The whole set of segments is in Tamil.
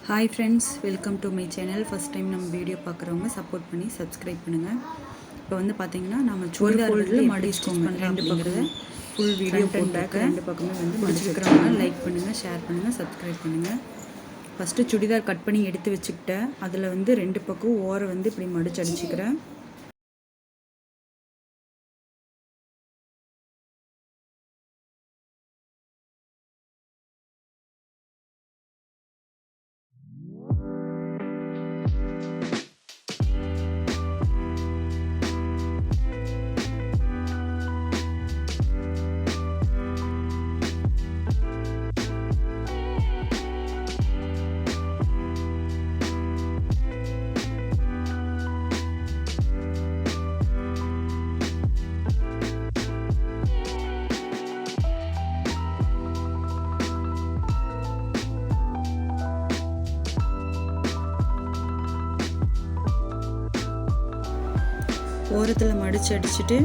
Hi friends, welcome to my channel. First time நம்ம வீடியோ பார்க்குறவங்க சப்போர்ட் பண்ணி சப்ஸ்கிரைப் பண்ணுங்கள். இப்போ வந்து பார்த்தீங்கன்னா நம்ம சுடிதாரில் மடிச்சுக்கோங்க. ரெண்டு பக்கம் ஃபுல் வீடியோ போட்டாக்க ரெண்டு பக்கமே வந்து மடிச்சுக்கிறவங்க லைக் பண்ணுங்கள், ஷேர் பண்ணுங்கள், சப்ஸ்கிரைப் பண்ணுங்கள். ஃபஸ்ட்டு சுடிதார் கட் பண்ணி எடுத்து வச்சுக்கிட்டேன். அதில் வந்து ரெண்டு பக்கம் ஓரை வந்து இப்படி மடிச்சு அடிச்சுக்கிறேன். ஓரத்தில் மடித்து அடிச்சுட்டு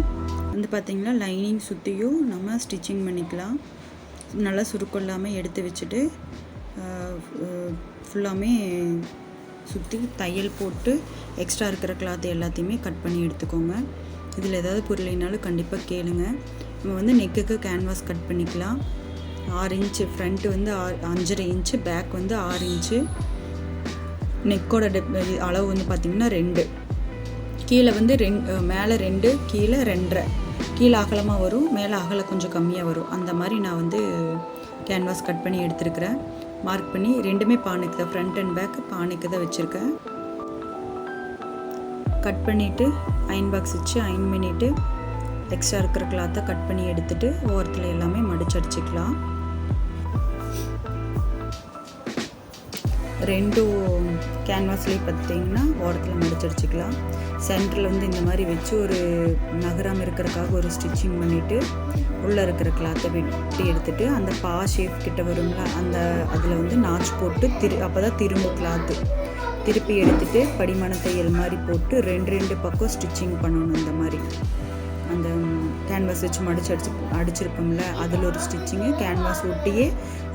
வந்து பார்த்திங்கன்னா லைனிங் சுற்றியும் நம்ம ஸ்டிச்சிங் பண்ணிக்கலாம். நல்லா சுருக்கம் இல்லாமல் எடுத்து வச்சுட்டு ஃபுல்லாமே சுற்றி தையல் போட்டு எக்ஸ்ட்ரா இருக்கிற கிளாத் எல்லாத்தையுமே கட் பண்ணி எடுத்துக்கோங்க. இதில் ஏதாவது பொருளினாலும் கண்டிப்பாக கேளுங்க. நம்ம வந்து நெக்குக்கு கேன்வாஸ் கட் பண்ணிக்கலாம். 6 இன்ச்சு ஃப்ரண்ட்டு வந்து 5.5 இன்ச்சு, பேக் வந்து 6 இன்ச்சு. நெக்கோட அளவு வந்து பார்த்திங்கன்னா 2, கீழே வந்து மேலே 2, கீழே 2.5. கீழே அகலமாக வரும், மேலே அகலம் கொஞ்சம் கம்மியாக வரும். அந்த மாதிரி நான் வந்து கேன்வாஸ் கட் பண்ணி எடுத்துருக்கிறேன். மார்க் பண்ணி ரெண்டுமே பானைக்கு தான், ஃப்ரண்ட் அண்ட் பேக் பானைக்கு தான் வச்சுருக்கேன். கட் பண்ணிவிட்டு அயன் பாக்ஸ் வச்சு அயன் பண்ணிவிட்டு எக்ஸ்ட்ரா இருக்கிற கிளாத்தை கட் பண்ணி எடுத்துகிட்டு ஓரத்தில் எல்லாமே மடிச்சு அடிச்சுக்கலாம். 2 கேன்வாஸ்லேயே பார்த்திங்கன்னா ஓரத்தில் மடிச்சு அடிச்சுக்கலாம். சென்டரில் வந்து இந்த மாதிரி வச்சு ஒரு நகராமல் இருக்கிறதுக்காக ஒரு ஸ்டிச்சிங் பண்ணிவிட்டு உள்ளே இருக்கிற கிளாத்தை வெட்டி எடுத்துகிட்டு அந்த பா ஷேப் கிட்ட வரும்ல, அந்த அதில் வந்து நாச் போட்டு அப்போ தான் திரும்ப கிளாத்து திருப்பி எடுத்துகிட்டு படிமான தையல் மாதிரி போட்டு 2 பக்கம் ஸ்டிச்சிங் பண்ணணும். இந்த மாதிரி அந்த கேன்வாஸ் வச்சு அடிச்சிருப்போம்ல, அதில் ஒரு ஸ்டிச்சிங்கு, கேன்வாஸ் ஒட்டியே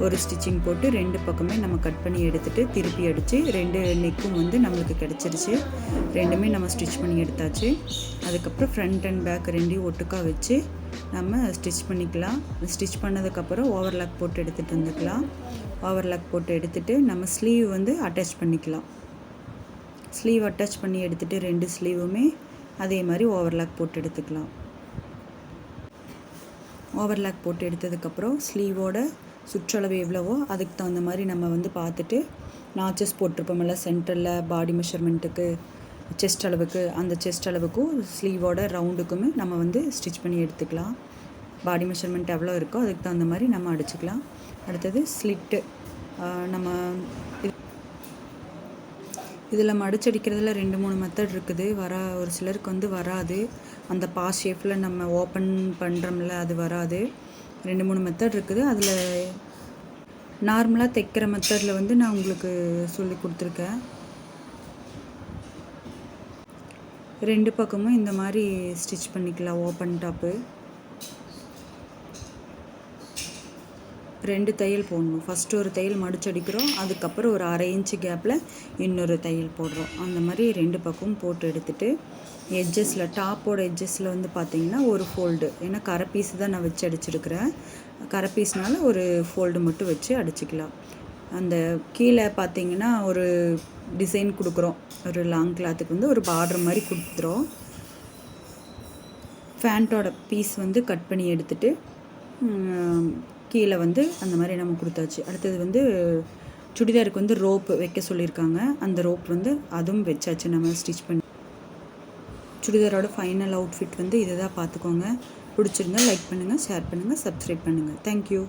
ஒரு ஸ்டிச்சிங் போட்டு 2 பக்கமே நம்ம கட் பண்ணி எடுத்துகிட்டு திருப்பி அடித்து 2 நெக்கும் வந்து நம்மளுக்கு கிடச்சிருச்சு. ரெண்டுமே நம்ம ஸ்டிச் பண்ணி எடுத்தாச்சு. அதுக்கப்புறம் ஃப்ரண்ட் அண்ட் பேக் 2 ஒட்டுக்கா வச்சு நம்ம ஸ்டிச் பண்ணிக்கலாம். ஸ்டிச் பண்ணதுக்கப்புறம் ஓவர்லாக் போட்டு எடுத்துகிட்டு வந்துக்கலாம். ஓவர்லாக் போட்டு எடுத்துகிட்டு நம்ம ஸ்லீவ் வந்து அட்டாச் பண்ணிக்கலாம். ஸ்லீவ் அட்டாச் பண்ணி எடுத்துகிட்டு 2 ஸ்லீவுமே அதே மாதிரி ஓவர்லாக் போட்டு எடுத்துக்கலாம். ஓவர்லாக் போட்டு எடுத்ததுக்கப்புறம் ஸ்லீவோட சுற்றளவு எவ்வளவோ அதுக்கு தகுந்த மாதிரி நம்ம வந்து பார்த்துட்டு நாச்சஸ் போட்டிருப்போம்ல சென்டரில் பாடி மெஷர்மெண்ட்டுக்கு, செஸ்ட் அளவுக்கு, அந்த செஸ்ட் அளவுக்கும் ஸ்லீவோட ரவுண்டுக்குமே நம்ம வந்து ஸ்டிச் பண்ணி எடுத்துக்கலாம். பாடி மெஷர்மெண்ட் எவ்வளோ இருக்கோ அதுக்கு தகுந்த மாதிரி நம்ம அடிச்சுக்கலாம். அடுத்தது ஸ்லிட்டு. நம்ம இதில் மடிச்சடிக்கிறதுல 2-3 மெத்தட் இருக்குது. ஒரு சிலருக்கு வந்து வராது. அந்த பா ஷேப்பில் நம்ம ஓப்பன் பண்ணுறோம்ல, அது வராது. 2-3 மெத்தட் இருக்குது. அதில் நார்மலாக தைக்கிற மெத்தடில் வந்து நான் உங்களுக்கு சொல்லி கொடுத்துருக்கேன். 2 பக்கமும் இந்த மாதிரி ஸ்டிச் பண்ணிக்கலாம். ஓப்பன் டாப்பு 2 தையல் போடணும். ஃபஸ்ட்டு ஒரு தையல் மடிச்சடிக்கிறோம், அதுக்கப்புறம் ஒரு 1/2 இன்ச்சு கேப்பில் இன்னொரு தையல் போடுறோம். அந்த மாதிரி 2 பக்கமும் போட்டு எடுத்துகிட்டு எட்ஜஸில், டாப்போட எட்ஜஸில் வந்து பார்த்திங்கன்னா ஒரு ஃபோல்டு, ஏன்னா கரை பீஸு தான் நான் வச்சு அடிச்சிருக்கிறேன். கரை பீஸ்னால ஒரு ஃபோல்டு மட்டும் வச்சு அடிச்சிக்கலாம். அந்த கீழே பார்த்திங்கன்னா ஒரு டிசைன் கொடுக்குறோம். ஒரு லாங் கிளாத்துக்கு வந்து ஒரு பார்டர் மாதிரி கொடுத்துறோம். ஃபேண்ட்டோட பீஸ் வந்து கட் பண்ணி எடுத்துகிட்டு கீழே வந்து அந்த மாதிரி நம்ம கொடுத்தாச்சு. அடுத்தது வந்து சுடிதாருக்கு வந்து ரோப்பு வைக்க சொல்லியிருக்காங்க. அந்த ரோப் வந்து அதுவும் வச்சாச்சு நம்ம ஸ்டிச் பண்ணி. சுடிதாரோட ஃபைனல் அவுட்ஃபிட் வந்து இதை தான் பார்த்துக்கோங்க. பிடிச்சிருந்தா லைக் பண்ணுங்கள், ஷேர் பண்ணுங்கள், சப்ஸ்கிரைப் பண்ணுங்கள். தேங்க்யூ.